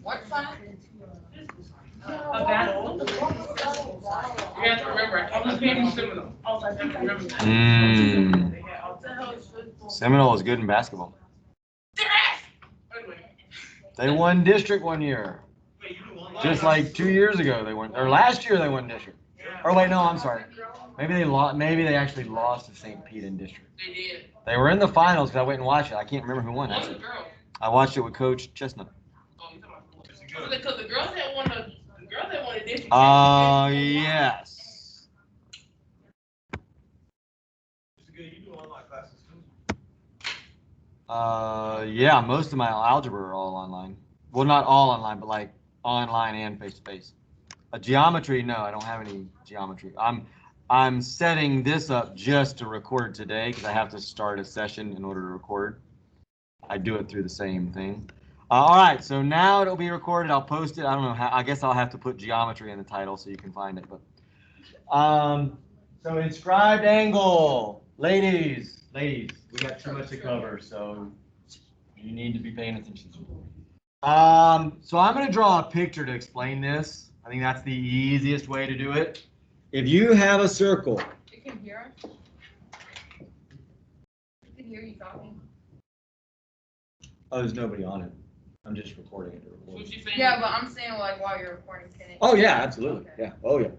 What side? You have to remember, I came from Seminole. Seminole is good in basketball. They won district one year. Just like 2 years ago they won, or last year they won district. Or wait, no, I'm sorry. Maybe they lost. Maybe they actually lost to St. Pete in district. They did. They were in the finals because I went and watched it. I can't remember who won. What's Actually. the girl? I watched it with Coach Chestnut. Oh, you talking about because the girls that won the girls that won the district. Yes. You do online classes too? Yeah, most of my algebra are all online. Well, not all online, but like online and face-to-face. Geometry, no, I don't have any geometry. I'm setting this up just to record today because I have to start a session in order to record. I do it through the same thing. All right, so now it'll be recorded. I'll post it. I don't know how. I guess I'll have to put geometry in the title so you can find it. But so inscribed angle, ladies, we got too much to cover, so you need to be paying attention. So I'm going to draw a picture to explain this. I think that's the easiest way to do it. If you have a circle. You can hear us? You can hear you talking. Oh, there's nobody on it. I'm just recording it to record. What you saying? Yeah, but I'm saying like while you're recording, can it? Oh yeah, absolutely. Okay. Yeah. Oh yeah.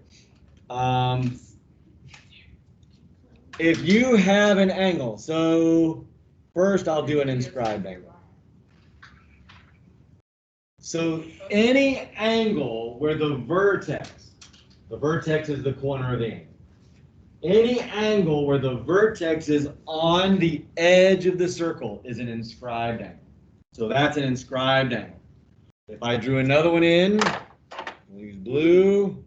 If you have an angle, so first I'll do an inscribed angle. So any angle where the vertex is the corner of the angle. Any angle where the vertex is on the edge of the circle is an inscribed angle. So that's an inscribed angle. If I drew another one in, I'll use blue.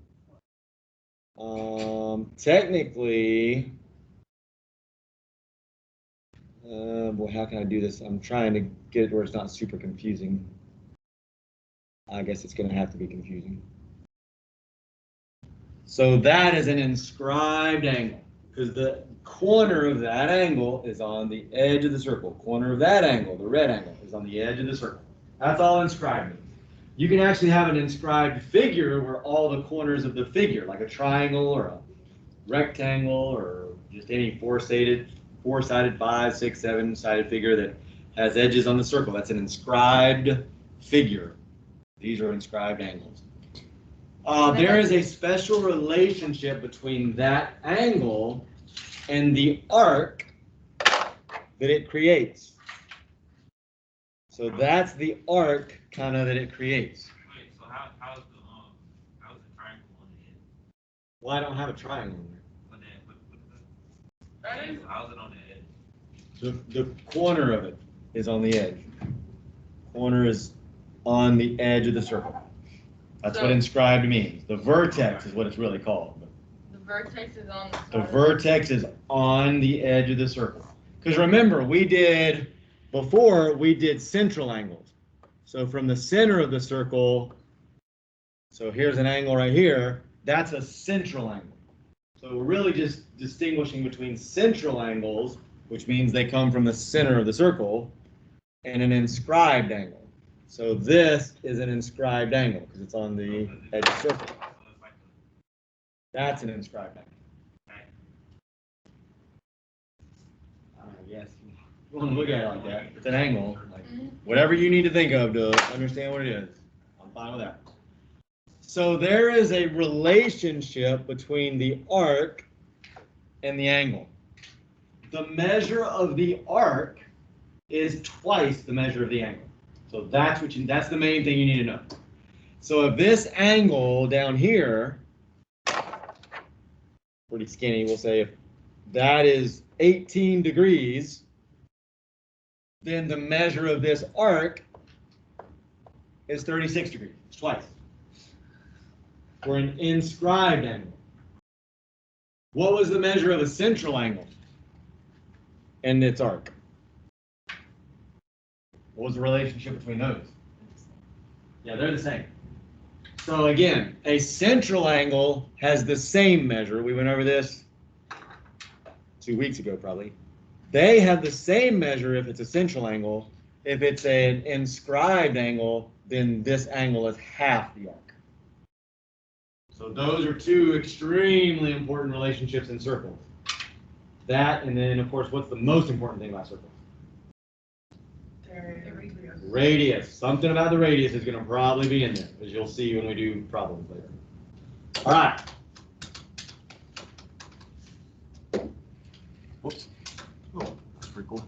Technically, boy, how can I do this? I'm trying to get it where it's not super confusing. I guess it's going to have to be confusing. So that is an inscribed angle because the corner of that angle is on the edge of the circle. Corner of that angle, the red angle, is on the edge of the circle. That's all inscribed means. You can actually have an inscribed figure where all the corners of the figure, like a triangle or a rectangle or just any four-sided, 5, 6, 7-sided figure that has edges on the circle. That's an inscribed figure. These are inscribed angles. There is a special relationship between that angle and the arc that it creates. So that's the arc kind of that it creates. Wait, so how's the triangle on the edge? Well, I don't have a triangle in So how's it on the edge? there. The corner of it is on the edge. Corner is on the edge of the circle. That's what inscribed means. The vertex is what it's really called. The vertex is on The vertex is on the edge of the circle. Because remember, before we did central angles. So from the center of the circle, so here's an angle right here, that's a central angle. So we're really just distinguishing between central angles, which means they come from the center of the circle, and an inscribed angle. So this is an inscribed angle because it's on the edge of the circle. That's an inscribed angle. Yes, you want to look at it like that. It's an angle. Like whatever you need to think of to understand what it is. I'm fine with that. So there is a relationship between the arc and the angle. The measure of the arc is twice the measure of the angle. So that's the main thing you need to know. So if this angle down here, pretty skinny, we'll say if that is 18 degrees, then the measure of this arc is 36 degrees. It's twice. For an inscribed angle. What was the measure of a central angle and its arc? What was the relationship between those? Yeah, they're the same. So again, a central angle has the same measure. We went over this 2 weeks ago probably. They have the same measure if it's a central angle If it's an inscribed angle, then this angle is half the arc. So those are two extremely important relationships in circles. That, and then of course, what's the most important thing about circles? Radius. Something about the radius is going to probably be in there, as you'll see when we do problems later. All right. Whoops. Oh, that's pretty cool.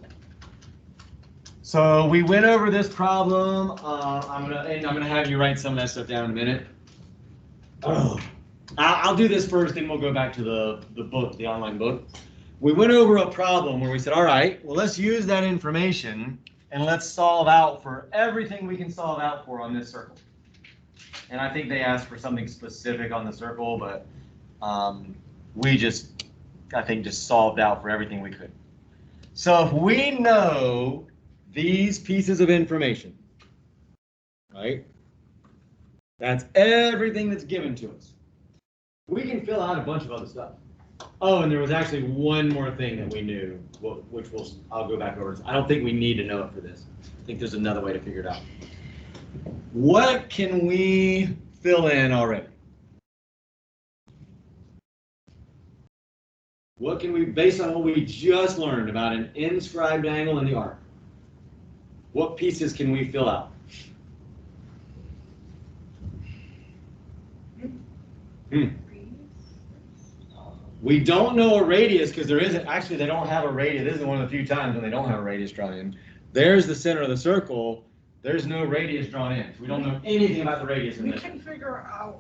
So we went over this problem. I'm gonna have you write some of that stuff down in a minute. Oh, I'll do this first, then we'll go back to the book, the online book. We went over a problem where we said, all right, well, let's use that information and let's solve out for everything we can solve out for on this circle. And I think they asked for something specific on the circle, but we just, I think, just solved out for everything we could. So if we know these pieces of information, right? That's everything that's given to us. We can fill out a bunch of other stuff. Oh, and there was actually one more thing that we knew, which I'll go back over. I don't think we need to know it for this. I think there's another way to figure it out. What can we fill in already? What can we, based on what we just learned about an inscribed angle and the arc, what pieces can we fill out? We don't know a radius because there isn't, actually they don't have a radius. This is one of the few times when they don't have a radius drawn in. There's the center of the circle. There's no radius drawn in. So we don't know anything about the radius in We this. can figure out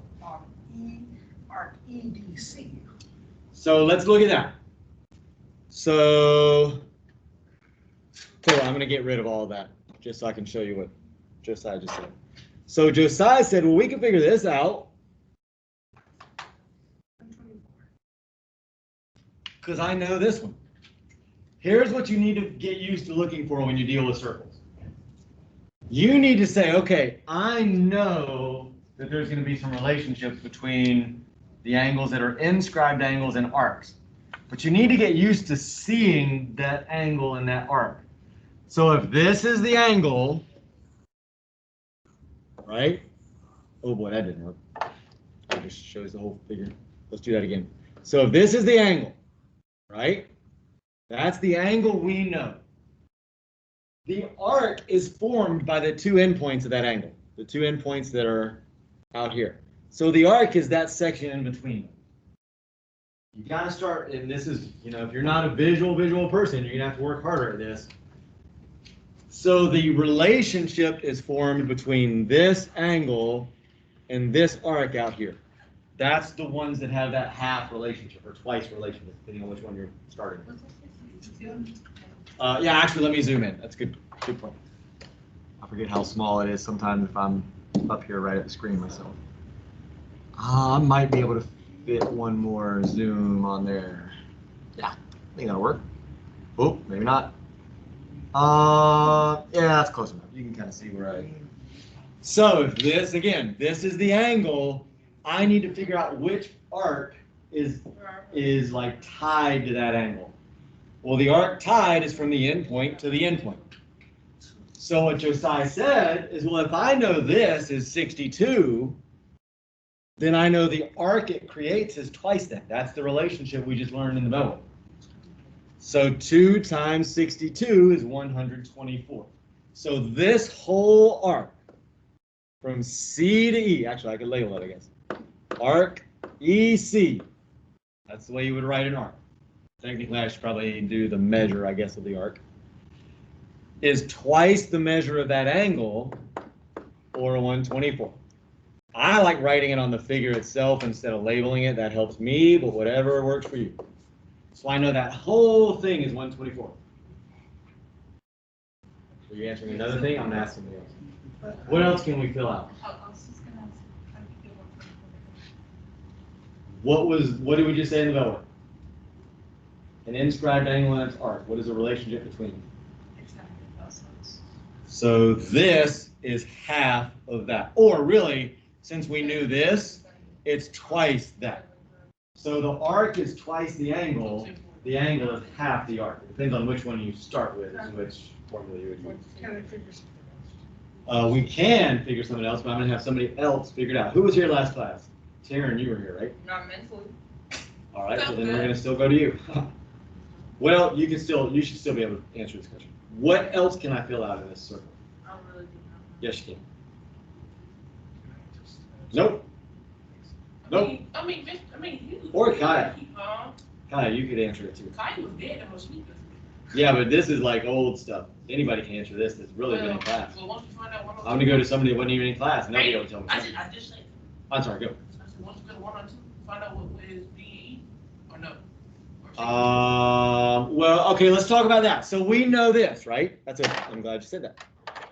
arc EDC. So let's look at that. So, cool, I'm going to get rid of all of that just so I can show you what Josiah just said. So Josiah said, well, we can figure this out because I know this one. Here's what you need to get used to looking for when you deal with circles. You need to say, okay, I know that there's going to be some relationships between the angles that are inscribed angles and arcs. But you need to get used to seeing that angle and that arc. So if this is the angle, right? Oh boy, that didn't work. It just shows the whole figure. Let's do that again. So if this is the angle, right? That's the angle we know. The arc is formed by the two endpoints of that angle, the two endpoints that are out here. So the arc is that section in between them. You got to start, and this is, you know, if you're not a visual person, you're going to have to work harder at this. So the relationship is formed between this angle and this arc out here. That's the ones that have that half relationship or twice relationship, depending on which one you're starting with. Yeah, actually, let me zoom in. That's good point. I forget how small it is sometimes if I'm up here right at the screen myself. I might be able to fit one more zoom on there. Yeah, I think that'll work. Oh, maybe not. Yeah, that's close enough. You can kind of see where I. So if this, again, this is the angle, I need to figure out which arc is like tied to that angle. Well, the arc tied is from the endpoint to the endpoint. So what Josiah said is, well, if I know this is 62, then I know the arc it creates is twice that. That's the relationship we just learned in the middle. So 2 times 62 is 124. So this whole arc from C to E, actually I could label it, I guess. Arc EC. That's the way you would write an arc. Technically, I should probably do the measure, I guess, of the arc. Is twice the measure of that angle, or 124. I like writing it on the figure itself instead of labeling it. That helps me, but whatever works for you. So I know that whole thing is 124. So you're answering another thing? I'm asking something else. What else can we fill out? What did we just say in the middle? An inscribed angle and its arc. What is the relationship between them? So this is half of that. Or really, since we knew this, it's twice that. So the arc is twice the angle, the angle is half the arc. It depends on which one you start with, is which formula you would use. Can I figure something else? We can figure something else, but I'm gonna have somebody else figure it out. Who was here last class? Taryn, you were here, right? Not mentally. All right, so then we're gonna still go to you. Well, you should still be able to answer this question. What else can I fill out in this circle? I really do not. Yes, you can. Nope. Nope. I mean, you. Or Kaya. Huh? Kaya, you could answer it too. Kaya was dead and was sleeping. Yeah, but this is like old stuff. Anybody can answer this that's really been in class. Well, once you find out one or I'm gonna go to somebody that wasn't even in class, and they'll be able to tell me. I just said. I'm sorry, go. I said, once you go to 1 or 2, find out what is DE or no. Well, okay, let's talk about that. So we know this, right? I'm glad you said that.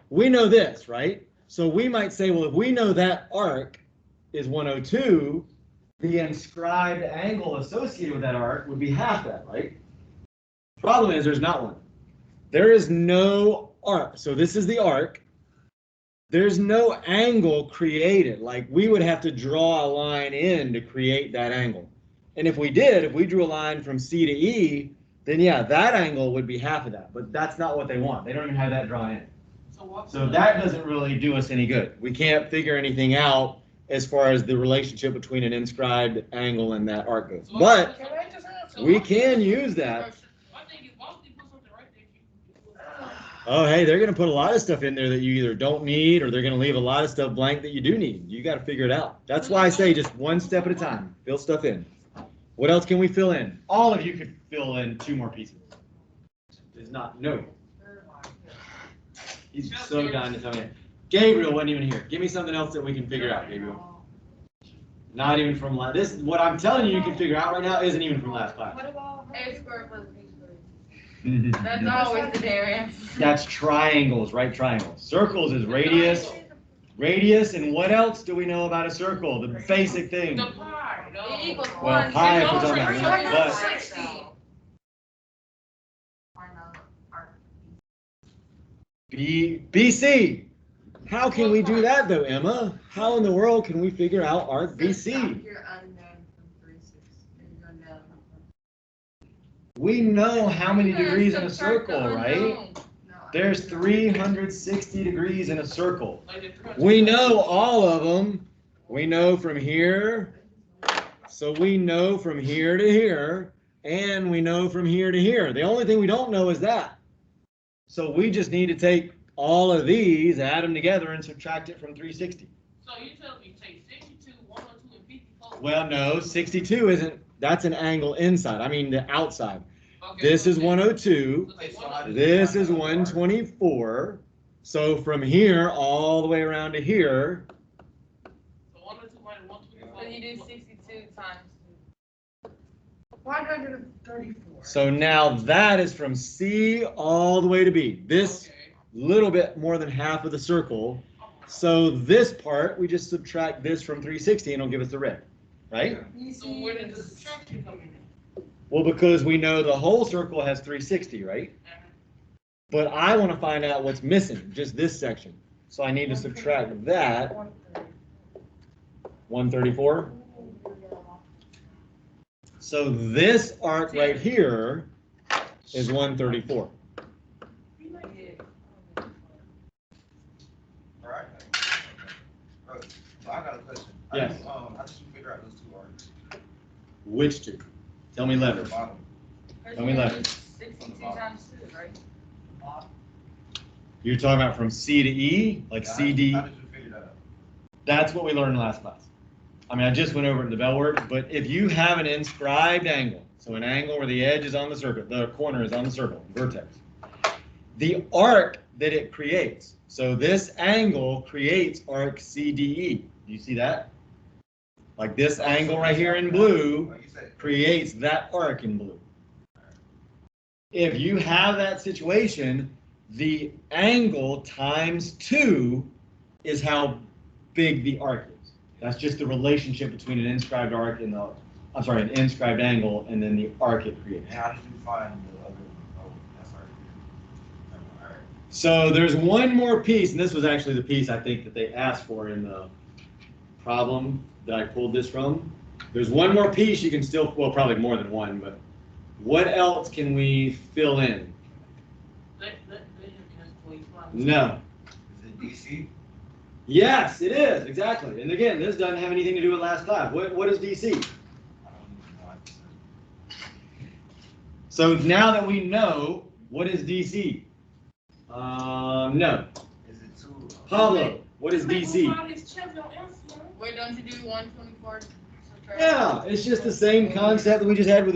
We know this, right? So we might say, well, if we know that arc is 102, the inscribed angle associated with that arc would be half that, right? Problem is, there's not one. There is no arc. So this is the arc. There's no angle created. Like we would have to draw a line in to create that angle. And if we drew a line from C to E, then yeah, that angle would be half of that. But that's not what they want. They don't even have that drawn in. So that doesn't really do us any good. We can't figure anything out as far as the relationship between an inscribed angle and that arc goes. But Can I just answer? we can use that. My thing is, why don't they put something right there? Oh, hey, they're going to put a lot of stuff in there that you either don't need or they're going to leave a lot of stuff blank that you do need. You got to figure it out. That's why I say just one step at a time. Fill stuff in. What else can we fill in? All of you could fill in 2 more pieces. It's not, no. He's so dying to tell me. Gabriel wasn't even here. Give me something else that we can figure out, Gabriel. Not even from last. This, what I'm telling you, you can figure out right now, isn't even from last class. What about A squared plus B squared? That's always the damn answer. That's triangles, right? Triangles. Circles is radius. Radius, and what else do we know about a circle? The basic thing. The pi, no. It equals Well, 1. pi Zero, if we're talking three, about three, but- 60. BC. How can we do that though, Emma? How in the world can we figure out arc BC? We know how many degrees in a circle, right? There's 360 degrees in a circle. We know all of them. We know from here. So we know from here to here. And we know from here to here. The only thing we don't know is that. So we just need to take all of these, add them together, and subtract it from 360. So you tell me take 62, 102, and 54. Well, no, 62 isn't, that's an angle inside. I mean the outside. Okay, This so is take- 102. okay, 102. This is 124. So from here all the way around to here, So 102 minus 124. So you do 62 times 134. so now that is from C all the way to B. This Okay. little bit more than half of the circle. So this part, we just subtract this from 360 and it'll give us the red, right? So where did the subtraction come in? Well, because we know the whole circle has 360, right? But I want to find out what's missing, just this section. So I need to subtract that, 134. So this arc right here is 134. Alright. So I got a question. Yes. I just figure out those 2 arcs. Which two? Tell me letters. Bottom. Tell me letters. 62 times 2, right? You're talking about from C to E, like CD. I just figured that out. That's what we learned in last class. I mean, I just went over it in the bell work, but if you have an inscribed angle, so an angle where the edge is on the circle, the corner is on the circle, vertex, the arc that it creates, so this angle creates arc CDE. Do you see that? Like this angle right here in blue Like you said. creates that arc in blue. If you have that situation, the angle times 2 is how big the arc is. That's just the relationship between an inscribed arc and an inscribed angle and then the arc it creates. And how did you find the other? Oh, that's alright. So there's one more piece, and this was actually the piece I think that they asked for in the problem that I pulled this from. There's one more piece you can still, well, probably more than one, but What else can we fill in? No. Is it DC? Yes, it is, exactly. And again, this doesn't have anything to do with last class. What is DC? I don't even know. So now that we know, what is DC? No. Is it two? Pablo, what is DC? Wait, don't you do 124? Yeah, it's just the same concept that we just had with